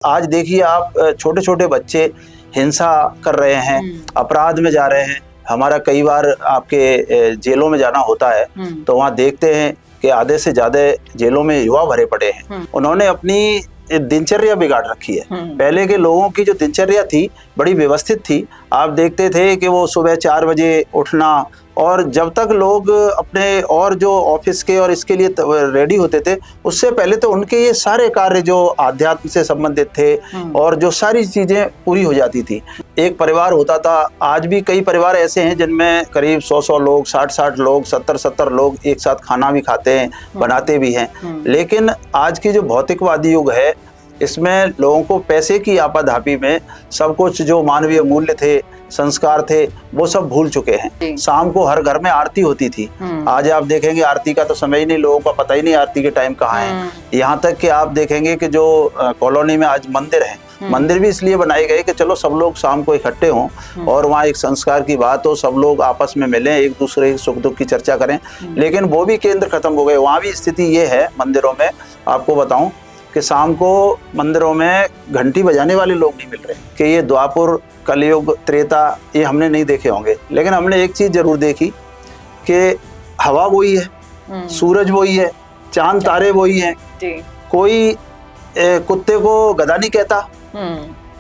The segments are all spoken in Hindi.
आज देखिए आप छोटे छोटे बच्चे हिंसा कर रहे हैं, अपराध में जा रहे हैं। हमारा कई बार आपके जेलों में जाना होता है तो वहाँ देखते हैं कि आधे से ज्यादा जेलों में युवा भरे पड़े हैं। उन्होंने अपनी दिनचर्या बिगाड़ रखी है। पहले के लोगों की जो दिनचर्या थी बड़ी व्यवस्थित थी। आप देखते थे कि वो सुबह 4 बजे उठना, और जब तक लोग अपने और जो ऑफिस के और इसके लिए रेडी होते थे उससे पहले तो उनके ये सारे कार्य जो आध्यात्म से संबंधित थे और जो सारी चीजें पूरी हो जाती थी। एक परिवार होता था। आज भी कई परिवार ऐसे हैं जिनमें करीब 100 लोग, 60 लोग, 70 लोग एक साथ खाना भी खाते हैं, बनाते भी हैं। लेकिन आज की जो भौतिकवादी युग है इसमें लोगों को पैसे की आपाधापी में सब कुछ जो मानवीय मूल्य थे, संस्कार थे, वो सब भूल चुके हैं। शाम को हर घर में आरती होती थी। आज आप देखेंगे आरती का तो समय ही नहीं, लोगों का पता ही नहीं आरती के टाइम कहाँ है। यहाँ तक कि आप देखेंगे कि जो कॉलोनी में आज मंदिर है, मंदिर भी इसलिए बनाए गए कि चलो सब लोग शाम को इकट्ठे हों और वहाँ एक संस्कार की बात हो, सब लोग आपस में मिलें, एक दूसरे के सुख दुख की चर्चा करें। लेकिन वो भी केंद्र खत्म हो गए। वहाँ भी स्थिति ये है मंदिरों में, आपको बताऊं कि शाम को मंदिरों में घंटी बजाने वाले लोग नहीं मिल रहे। कि ये द्वापर, कलयुग, त्रेता ये हमने नहीं देखे होंगे, लेकिन हमने एक चीज जरूर देखी कि हवा वही है, सूरज वही है, चांद तारे वही हैं। कोई कुत्ते को गधा नहीं कहता,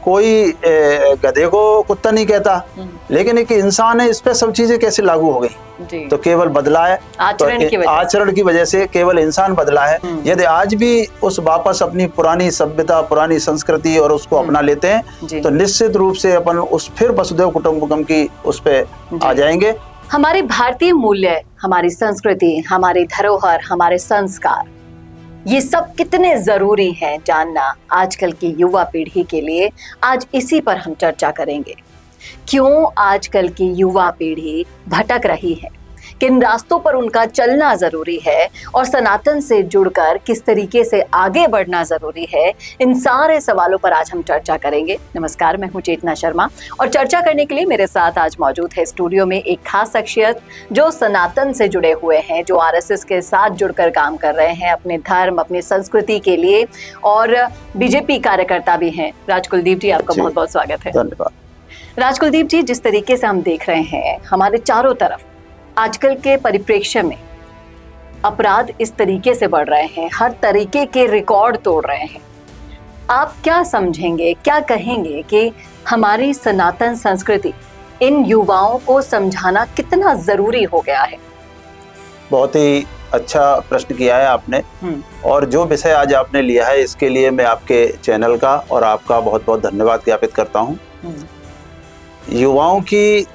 कोई गधे को कुत्ता नहीं कहता, लेकिन एक इंसान है, इस पे सब चीजें कैसे लागू हो गई? तो केवल बदला है आचरण की वजह से केवल इंसान बदला है। यदि आज भी उस वापस अपनी पुरानी सभ्यता, पुरानी संस्कृति और उसको अपना लेते हैं तो निश्चित रूप से अपन उस फिर वसुधैव कुटुंबकम की उस पे आ जाएंगे। हमारे भारतीय मूल्य, हमारी संस्कृति, हमारी धरोहर, हमारे संस्कार, ये सब कितने जरूरी हैं जानना आजकल की युवा पीढ़ी के लिए। आज इसी पर हम चर्चा करेंगे। क्यों आजकल की युवा पीढ़ी भटक रही है, किन रास्तों पर उनका चलना जरूरी है और सनातन से जुड़कर किस तरीके से आगे बढ़ना जरूरी है, इन सारे सवालों पर आज हम चर्चा करेंगे। नमस्कार, मैं हूं चेतना शर्मा और चर्चा करने के लिए मेरे साथ आज मौजूद है स्टूडियो में एक खास शख्सियत जो सनातन से जुड़े हुए हैं, जो आरएसएस के साथ जुड़कर काम कर रहे हैं अपने धर्म, अपनी संस्कृति के लिए, और बीजेपी कार्यकर्ता भी हैं। राजकुलदीप जी, आपका बहुत बहुत स्वागत है। धन्यवाद। राजकुलदीप जी, जिस तरीके से हम देख रहे हैं हमारे चारों तरफ आजकल के परिप्रेक्ष्य में अपराध इस तरीके से बढ़ रहे हैं, हर तरीके के रिकॉर्ड तोड़ रहे हैं, आप क्या समझेंगे, क्या कहेंगे कि हमारी सनातन संस्कृति इन युवाओं को समझाना कितना जरूरी हो गया है? बहुत ही अच्छा प्रश्न किया है आपने, और जो विषय आज आपने लिया है इसके लिए मैं आपके चैनल का और आपका बहुत बहुत धन्यवाद ज्ञापित करता हूँ। युवाओं की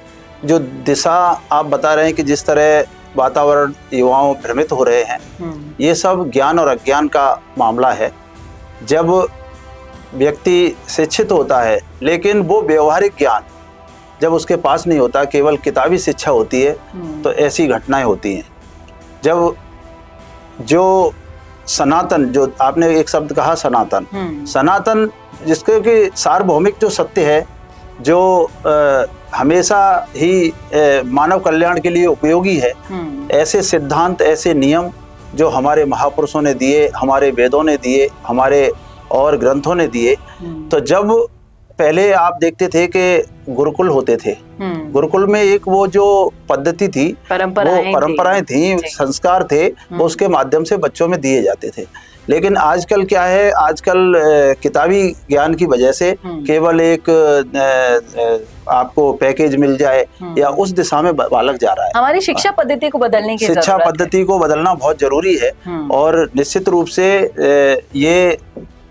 जो दिशा आप बता रहे हैं कि जिस तरह वातावरण युवाओं भ्रमित हो रहे हैं, ये सब ज्ञान और अज्ञान का मामला है। जब व्यक्ति शिक्षित होता है लेकिन वो व्यवहारिक ज्ञान जब उसके पास नहीं होता, केवल किताबी शिक्षा होती है, तो ऐसी घटनाएं होती हैं। जब जो सनातन, जो आपने एक शब्द कहा सनातन, सनातन जिसके कि सार्वभौमिक जो सत्य है, जो हमेशा ही मानव कल्याण के लिए उपयोगी है, ऐसे सिद्धांत, ऐसे नियम जो हमारे महापुरुषों ने दिए, हमारे वेदों ने दिए, हमारे और ग्रंथों ने दिए। तो जब पहले आप देखते थे कि गुरुकुल होते थे, गुरुकुल में एक वो जो पद्धति थी, परंपराएं थी, संस्कार थे, वो उसके माध्यम से बच्चों में दिए जाते थे। लेकिन आजकल क्या है, आजकल किताबी ज्ञान की वजह से केवल एक आपको पैकेज मिल जाए या उस दिशा में बालक जा रहा है। हमारी शिक्षा पद्धति को बदलने की शिक्षा पद्धति को बदलना बहुत जरूरी है और निश्चित रूप से ये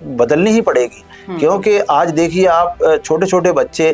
बदलनी ही पड़ेगी। क्योंकि आज देखिए आप छोटे छोटे बच्चे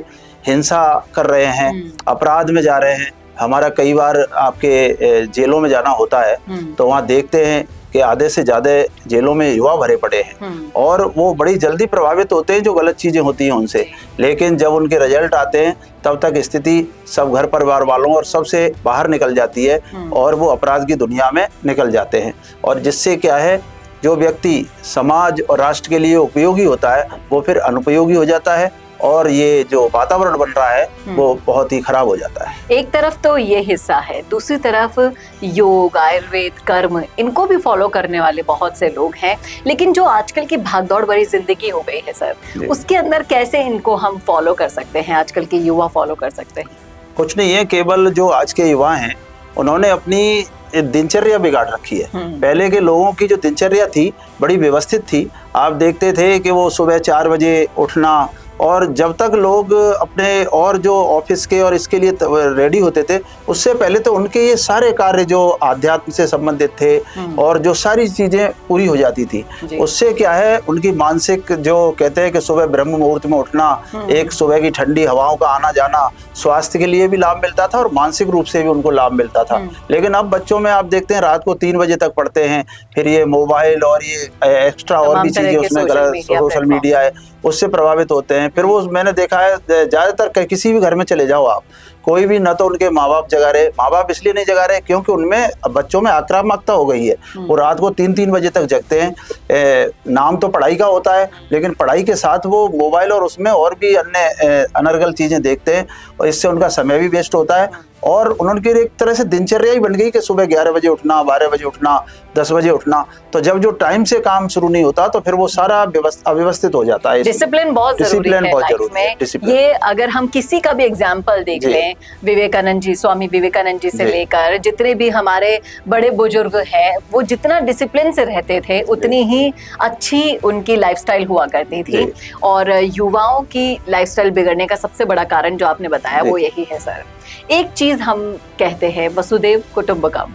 हिंसा कर रहे हैं, अपराध में जा रहे हैं। हमारा कई बार आपके जेलों में जाना होता है तो वहाँ देखते हैं कि आधे से ज्यादा जेलों में युवा भरे पड़े हैं और वो बड़ी जल्दी प्रभावित होते हैं जो गलत चीजें होती हैं उनसे। लेकिन जब उनके रिजल्ट आते हैं तब तक स्थिति सब घर परिवार वालों और सबसे बाहर निकल जाती है और वो अपराध की दुनिया में निकल जाते हैं। और जिससे क्या है, जो व्यक्ति समाज और राष्ट्र के लिए उपयोगी होता है वो फिर अनुपयोगी हो जाता है और ये जो वातावरण बन रहा है वो बहुत ही खराब हो जाता है। एक तरफ तो ये हिस्सा है, दूसरी तरफ योग, आयुर्वेद, कर्म, इनको भी फॉलो करने वाले बहुत से लोग हैं। लेकिन जो आजकल की भागदौड़ भरी जिंदगी हो गई है सर, उसके अंदर कैसे इनको हम फॉलो कर सकते हैं, आजकल के युवा फॉलो कर सकते हैं? कुछ नहीं है, केवल जो आज के युवा हैं उन्होंने अपनी दिनचर्या बिगाड़ रखी है। पहले के लोगों की जो दिनचर्या थी बड़ी व्यवस्थित थी। आप देखते थे कि वो सुबह 4 बजे उठना, और जब तक लोग अपने और जो ऑफिस के और इसके लिए रेडी होते थे, उससे पहले तो उनके ये सारे कार्य जो आध्यात्म से संबंधित थे और जो सारी चीज़ें पूरी हो जाती थी। उससे क्या है, उनकी मानसिक, जो कहते हैं कि सुबह ब्रह्म मुहूर्त में उठना, एक सुबह की ठंडी हवाओं का आना जाना, स्वास्थ्य के लिए भी लाभ मिलता था और मानसिक रूप से भी उनको लाभ मिलता था। लेकिन अब बच्चों में आप देखते हैं रात को 3 बजे तक पढ़ते हैं, फिर ये मोबाइल और ये एक्स्ट्रा और भी चीज़ें उसमें, सोशल मीडिया है, उससे प्रभावित होते हैं। फिर वो मैंने देखा है ज़्यादातर किसी भी घर में चले जाओ आप, कोई भी, न तो उनके माँ बाप जगा रहे, माँ बाप इसलिए नहीं जगा रहे क्योंकि उनमें, बच्चों में आक्रामकता हो गई है। वो रात को 3-3 बजे तक जगते हैं। नाम तो पढ़ाई का होता है, लेकिन पढ़ाई के साथ वो मोबाइल और उसमें और भी अन्य अनर्गल चीज़ें देखते हैं, और इससे उनका समय भी वेस्ट होता है। और उनकी एक तरह से दिनचर्या ही बन गई कि सुबह 11 बजे उठना, 12 बजे उठना, 10 बजे उठना। तो जब जो टाइम से काम शुरू नहीं होता तो फिर वो सारा अव्यवस्थित हो जाता है। डिसिप्लिन बहुत जरूरी है लाइफ में। ये अगर हम किसी का भी एग्जाम्पल देख लें, विवेकानंद जी, स्वामी विवेकानंद जी से लेकर जितने भी हमारे बड़े बुजुर्ग हैं, वो जितना डिसिप्लिन से रहते थे उतनी ही अच्छी उनकी लाइफस्टाइल हुआ करती थी। और युवाओं की लाइफस्टाइल बिगड़ने का सबसे बड़ा कारण जो आपने बताया वो यही है सर। एक चीज हम कहते हैं वसुदेव कुटुंबकम,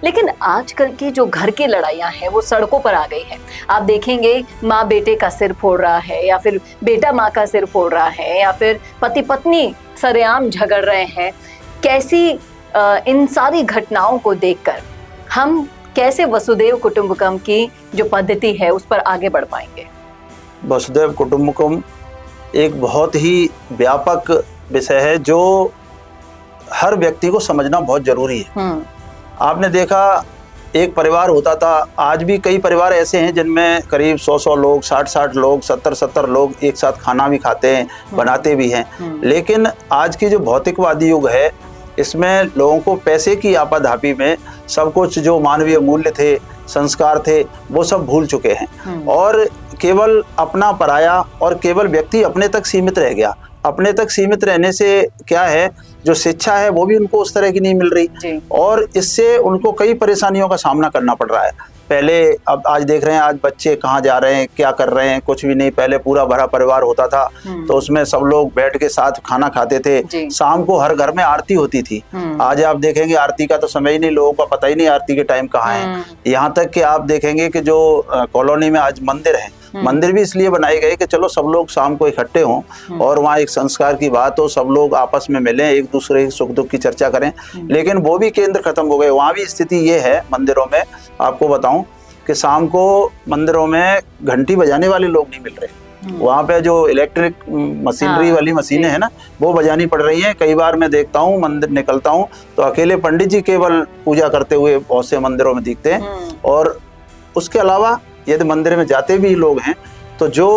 लेकिन आजकल की जो घर की लड़ाइयां हैं वो सड़कों पर आ गई है। आप देखेंगे माँ बेटे का सिर फोड़ रहा है, या फिर बेटा माँ का सिर फोड़ रहा है, या फिर पति पत्नी सरेआम झगड़ रहे हैं। कैसी इन सारी घटनाओं को देखकर हम कैसे वसुदेव कुटुंबकम की जो पद्धति है उस पर आगे बढ़ पाएंगे? वसुदेव कुटुंबकम एक बहुत ही व्यापक विषय है जो हर व्यक्ति को समझना बहुत जरूरी है। आपने देखा, एक परिवार होता था, आज भी कई परिवार ऐसे हैं जिनमें करीब 100 लोग, 60 लोग, 70 लोग एक साथ खाना भी खाते हैं, बनाते भी हैं। लेकिन आज की जो भौतिकवादी युग है, इसमें लोगों को पैसे की आपाधापी में सब कुछ जो मानवीय मूल्य थे, संस्कार थे, वो सब भूल चुके हैं। और केवल अपना पराया, और केवल व्यक्ति अपने तक सीमित रह गया। अपने तक सीमित रहने से क्या है, जो शिक्षा है वो भी उनको उस तरह की नहीं मिल रही, और इससे उनको कई परेशानियों का सामना करना पड़ रहा है। पहले, अब आज देख रहे हैं, आज बच्चे कहाँ जा रहे हैं, क्या कर रहे हैं, कुछ भी नहीं। पहले पूरा भरा परिवार होता था तो उसमें सब लोग बैठ के साथ खाना खाते थे। शाम को हर घर में आरती होती थी। आज आप देखेंगे आरती का तो समय ही नहीं, लोगों का पता ही नहीं आरती के टाइम कहाँ है। यहाँ तक कि आप देखेंगे कि जो कॉलोनी में आज मंदिर है, मंदिर भी इसलिए बनाए गए कि चलो सब लोग शाम को इकट्ठे हों और वहाँ एक संस्कार की बात हो, सब लोग आपस में मिलें, एक दूसरे के सुख दुख की चर्चा करें। लेकिन वो भी केंद्र खत्म हो गए। वहाँ भी स्थिति ये है मंदिरों में, आपको बताऊं कि शाम को मंदिरों में घंटी बजाने वाले लोग नहीं मिल रहे। वहाँ पे जो इलेक्ट्रिक मशीनरी वाली मशीनें हैं ना, वो बजानी पड़ रही हैं। कई बार मैं देखता हूँ, मंदिर निकलता हूँ तो अकेले पंडित जी केवल पूजा करते हुए बहुत से मंदिरों में दिखते हैं। और उसके अलावा यदि मंदिर में जाते भी लोग हैं तो जो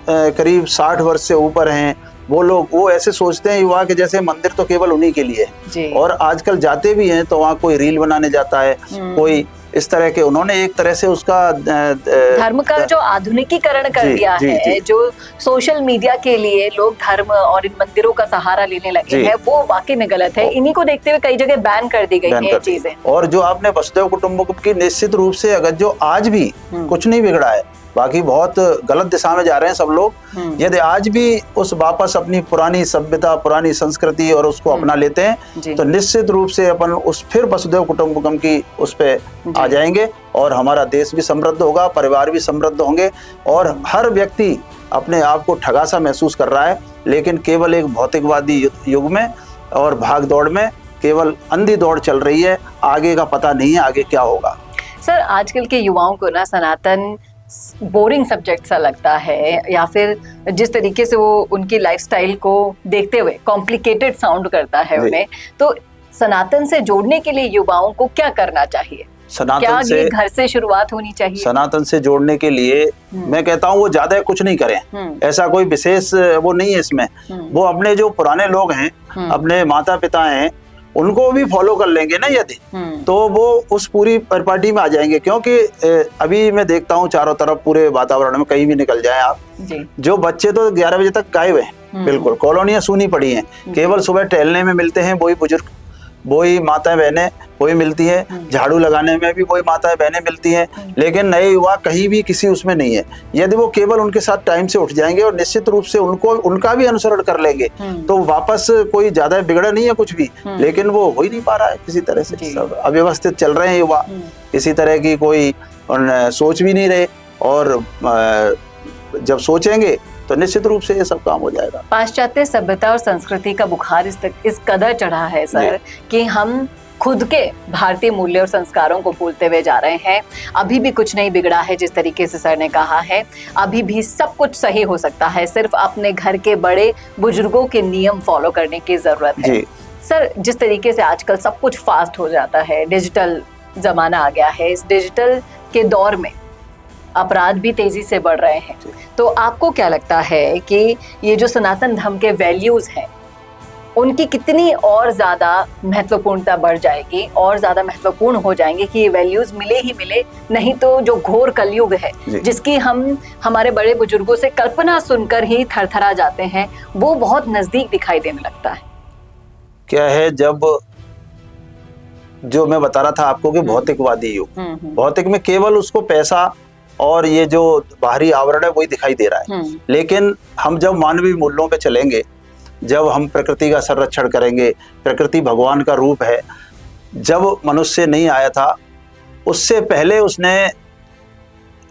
करीब 60 वर्ष से ऊपर हैं, वो लोग, वो ऐसे सोचते हैं युवा के जैसे मंदिर तो केवल उन्हीं के लिए है। और आजकल जाते भी हैं तो वहाँ कोई रील बनाने जाता है, कोई इस तरह के, उन्होंने एक तरह से उसका धर्म का जो आधुनिकीकरण कर दिया है, जो सोशल मीडिया के लिए लोग धर्म और इन मंदिरों का सहारा लेने लगे हैं, वो वाकई में गलत है। इन्हीं को देखते हुए कई जगह बैन कर दी गई है चीजें। और जो आपने वसुदेव कुटुंबकम की, निश्चित रूप से अगर जो आज भी कुछ नहीं बिगड़ा है, बाकी बहुत गलत दिशा में जा रहे हैं सब लोग। यदि आज भी उस वापस अपनी पुरानी सभ्यता, पुरानी संस्कृति और उसको अपना लेते हैं तो निश्चित रूप से अपन उस फिर वसुदेव कुटुंबकम की उस पे आ जाएंगे, और हमारा देश भी समृद्ध होगा, परिवार भी समृद्ध होंगे। और हर व्यक्ति अपने आप को ठगा सा महसूस कर रहा है, लेकिन केवल एक भौतिकवादी युग में और भाग दौड़ में केवल अंधी दौड़ चल रही है। आगे का पता नहीं है आगे क्या होगा। सर, आजकल के युवाओं को ना सनातन बोरिंग सब्जेक्ट सा लगता है, या फिर जिस तरीके से वो उनकी लाइफस्टाइल को देखते हुए कॉम्प्लिकेटेड साउंड करता है उन्हें। तो सनातन से जोड़ने के लिए युवाओं को क्या करना चाहिए? सनातन से घर से शुरुआत होनी चाहिए। सनातन से जोड़ने के लिए मैं कहता हूँ वो ज्यादा कुछ नहीं करें, ऐसा कोई विशेष वो नहीं है इसमें। वो अपने जो पुराने लोग हैं, अपने माता पिता हैं, उनको भी फॉलो कर लेंगे ना यदि, तो वो उस पूरी परिपाटी में आ जाएंगे। क्योंकि अभी मैं देखता हूँ चारों तरफ पूरे वातावरण में कहीं भी निकल जाए आप, जो बच्चे तो 11 बजे तक गायब हैं, बिल्कुल कॉलोनियां सूनी पड़ी हैं। केवल सुबह टहलने में मिलते हैं वही बुजुर्ग, वही माताएं बहनें वही मिलती है, झाड़ू लगाने में भी वही माताएं बहनें मिलती हैं, लेकिन नए युवा कहीं भी किसी उसमें नहीं है। यदि वो केवल उनके साथ टाइम से उठ जाएंगे और निश्चित रूप से उनका भी अनुसरण कर लेंगे, तो वापस कोई ज्यादा बिगड़ा नहीं है कुछ भी, लेकिन वो हो ही नहीं पा रहा है किसी तरह से। सब अव्यवस्थित चल रहे हैं युवा, किसी तरह की कोई सोच भी नहीं रहे, और जब सोचेंगे तो निश्चित रूप से ये सब काम हो जाएगा। पाश्चात्य सभ्यता और संस्कृति का बुखार इस कदर चढ़ा है सर कि हम खुद के भारतीय मूल्य और संस्कारों को भूलते हुए जा रहे हैं। अभी भी कुछ नहीं बिगड़ा है, जिस तरीके से सर ने कहा है, अभी भी सब कुछ सही हो सकता है, सिर्फ अपने घर के बड़े बुजुर्गों के नियम फॉलो करने की जरूरत है। सर, जिस तरीके से आजकल सब कुछ फास्ट हो जाता है, डिजिटल जमाना आ गया है, इस डिजिटल के दौर में अपराध भी तेजी से बढ़ रहे हैं, तो आपको क्या लगता है कि ये जो सनातन धर्म के वैल्यूज हैं उनकी कितनी और ज्यादा महत्वपूर्णता बढ़ जाएगी और ज्यादा महत्वपूर्ण हो जाएंगे कि ये वैल्यूज मिले ही मिले, नहीं तो जो घोर कलयुग है जिसकी हम हमारे बड़े बुजुर्गों से कल्पना सुनकर ही थरथरा जाते हैं, वो बहुत नजदीक दिखाई देने लगता है। क्या है, जब जो मैं बता रहा था आपको कि भौतिकवादी युग, भौतिक में केवल उसको पैसा और ये जो बाहरी आवरण है वही दिखाई दे रहा है, लेकिन हम जब मानवीय मूल्यों पे चलेंगे, जब हम प्रकृति का संरक्षण करेंगे, प्रकृति भगवान का रूप है, जब मनुष्य नहीं आया था उससे पहले उसने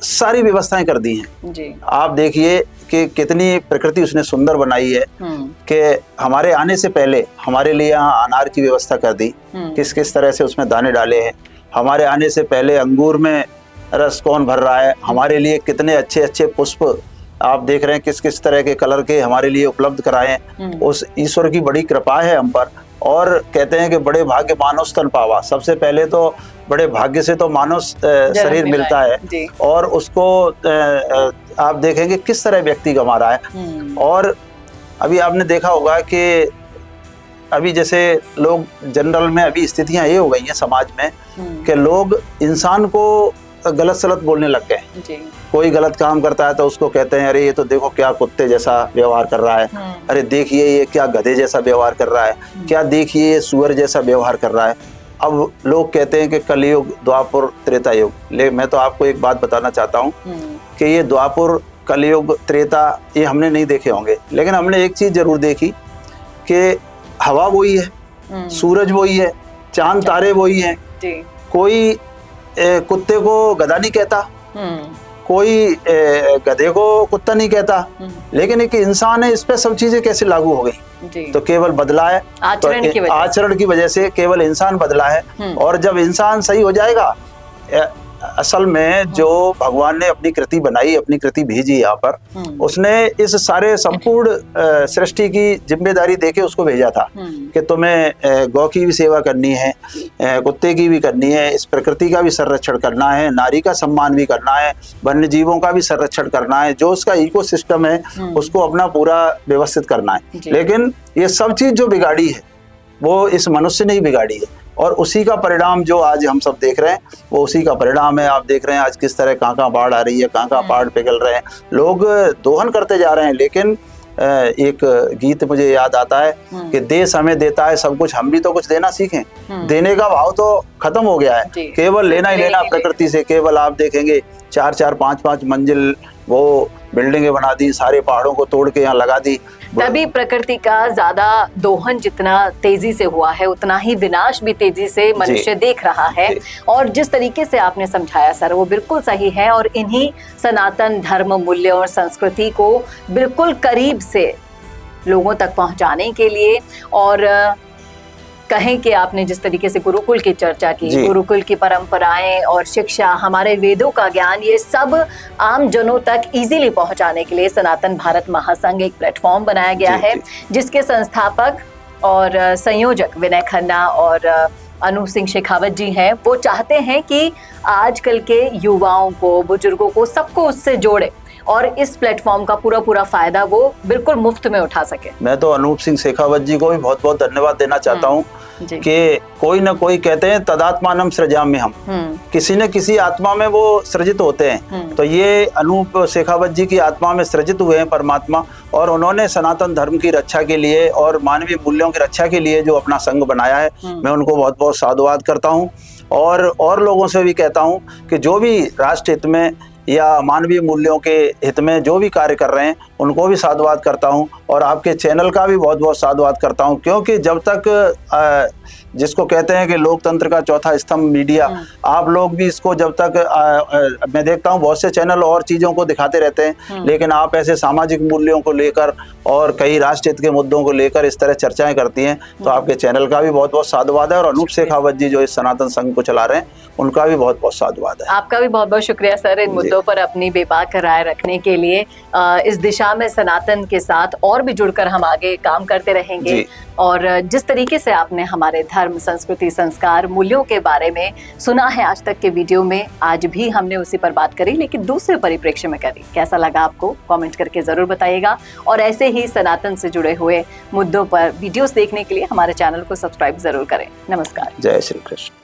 सारी व्यवस्थाएं कर दी हैं जी। आप देखिए कि कितनी प्रकृति उसने सुंदर बनाई है कि हमारे आने से पहले हमारे लिए यहाँ अनार की व्यवस्था कर दी, किस किस तरह से उसमें दाने डाले हैं। हमारे आने से पहले अंगूर में रस कौन भर रहा है, हमारे लिए कितने अच्छे अच्छे पुष्प आप देख रहे हैं, किस किस तरह के कलर के हमारे लिए उपलब्ध कराए। उस ईश्वर की बड़ी कृपा है हम पर, और कहते हैं कि बड़े भाग्य मानव स्तन पावा। सबसे पहले तो बड़े भाग्य से तो मानव शरीर मिलता है, और उसको आप देखेंगे किस तरह व्यक्ति गंवा रहा है। और अभी आपने देखा होगा कि अभी जैसे लोग जनरल में अभी स्थितियां ये हो गई हैं समाज में कि लोग इंसान को गलत सलत बोलने लग गए। कोई गलत काम करता है तो उसको कहते हैं अरे ये तो देखो क्या कुत्ते जैसा व्यवहार कर रहा है, अरे देखिए ये क्या गधे जैसा व्यवहार कर रहा है, क्या देखिए ये सुअर जैसा व्यवहार कर रहा है। अब लोग कहते हैं कि कलयुग, द्वापर, त्रेता युग। मैं तो आपको एक बात बताना चाहता हूँ कि ये द्वापर, कलयुग, त्रेता ये हमने नहीं देखे होंगे, लेकिन हमने एक चीज जरूर देखी कि हवा वही है, सूरज वही है, चांद तारे वही हैं। कोई कुत्ते को गधा नहीं कहता, कोई गधे को कुत्ता नहीं कहता, लेकिन एक इंसान है, इस पे सब चीजें कैसे लागू हो गई? तो केवल बदला है आचरण की वजह से, केवल इंसान बदला है। और जब इंसान सही हो जाएगा, असल में जो भगवान ने अपनी कृति बनाई, अपनी कृति भेजी यहाँ पर, उसने इस सारे संपूर्ण सृष्टि की जिम्मेदारी देके उसको भेजा था कि तुम्हें गौ की भी सेवा करनी है, कुत्ते की भी करनी है, इस प्रकृति का भी संरक्षण करना है, नारी का सम्मान भी करना है, वन्य जीवों का भी संरक्षण करना है, जो उसका इकोसिस्टम है उसको अपना पूरा व्यवस्थित करना है। लेकिन ये सब चीज जो बिगाड़ी है वो इस मनुष्य ने ही बिगाड़ी है, और उसी का परिणाम जो आज हम सब देख रहे हैं वो उसी का परिणाम है। आप देख रहे हैं आज किस तरह कहाँ बाढ़ आ रही है, कहाँ पहाड़ पिघल रहे हैं, लोग दोहन करते जा रहे हैं। लेकिन एक गीत मुझे याद आता है कि देश हमें देता है सब कुछ, हम भी तो कुछ देना सीखें। देने का भाव तो खत्म हो गया है, केवल लेना ही लेना प्रकृति से। केवल आप देखेंगे 4-4, 5-5 मंजिल वो बिल्डिंगें बना दी, सारे पहाड़ों को तोड़ के यहाँ लगा दी। तभी प्रकृति का ज्यादा दोहन जितना तेजी से हुआ है, उतना ही विनाश भी तेजी से मनुष्य देख रहा है। और जिस तरीके से आपने समझाया सर, वो बिल्कुल सही है, और इन्हीं सनातन धर्म, मूल्य और संस्कृति को बिल्कुल करीब से लोगों तक पहुंचाने के लिए, और कहें कि आपने जिस तरीके से गुरुकुल की चर्चा की, गुरुकुल की परंपराएं और शिक्षा, हमारे वेदों का ज्ञान, ये सब आम जनों तक इजीली पहुंचाने के लिए सनातन भारत महासंघ एक प्लेटफॉर्म बनाया गया है, जिसके संस्थापक और संयोजक विनय खन्ना और अनूप सिंह शेखावत जी हैं, वो चाहते हैं कि आजकल के युवाओं को, बुजुर्गों को, सबको उससे जोड़े और इस प्लेटफॉर्म का पूरा फायदा वो बिल्कुल मुफ्त में उठा सके। मैं तो अनूप सिंह शेखावत जी को भी बहुत बहुत धन्यवाद देना चाहता हूँ कि कोई ना कोई, कहते हैं तदात्मानम सृजाम्यहम्, किसी न किसी आत्मा में वो सृजित होते हैं। तो ये अनूप शेखावत जी की आत्मा में सृजित हुए हैं परमात्मा, और उन्होंने सनातन धर्म की रक्षा के लिए और मानवीय मूल्यों की रक्षा के लिए जो अपना संघ बनाया है, मैं उनको बहुत बहुत साधुवाद करता हूँ। और लोगों से भी कहता हूँ कि जो भी राष्ट्र हित में या मानवीय मूल्यों के हित में जो भी कार्य कर रहे हैं, उनको भी साधुवाद करता हूं, और आपके चैनल का भी बहुत बहुत साधुवाद करता हूं, क्योंकि जब तक जिसको कहते हैं कि लोकतंत्र का चौथा स्तंभ मीडिया, आप लोग भी इसको जब तक मैं देखता हूं बहुत से चैनल और चीज़ों को दिखाते रहते हैं, लेकिन आप ऐसे सामाजिक मूल्यों को लेकर और कई राष्ट्र हित के मुद्दों को लेकर इस तरह चर्चाएं करती हैं, तो आपके चैनल का भी बहुत बहुत साधुवाद है। और अनूप शेखावत जी जो इस सनातन संघ को चला रहे हैं, उनका भी बहुत बहुत साधुवाद है। आपका भी बहुत बहुत शुक्रिया सर, इन मुद्दों पर अपनी बेबाक राय रखने के लिए। इस दिशा में सनातन के साथ और भी जुड़कर हम आगे काम करते रहेंगे। और जिस तरीके से आपने हमारे धर्म, संस्कृति, संस्कार, मूल्यों के बारे में सुना है आज तक के वीडियो में, आज भी हमने उसी पर बात करी, लेकिन दूसरे परिप्रेक्ष्य में करी। कैसा लगा आपको? कमेंट करके जरूर बताइएगा। और ऐसे ही सनातन से जुड़े हुए मुद्दों पर वीडियोस देखने के लिए हमारे चैनल को सब्सक्राइब जरूर करें। नमस्कार। जय श्री कृष्ण।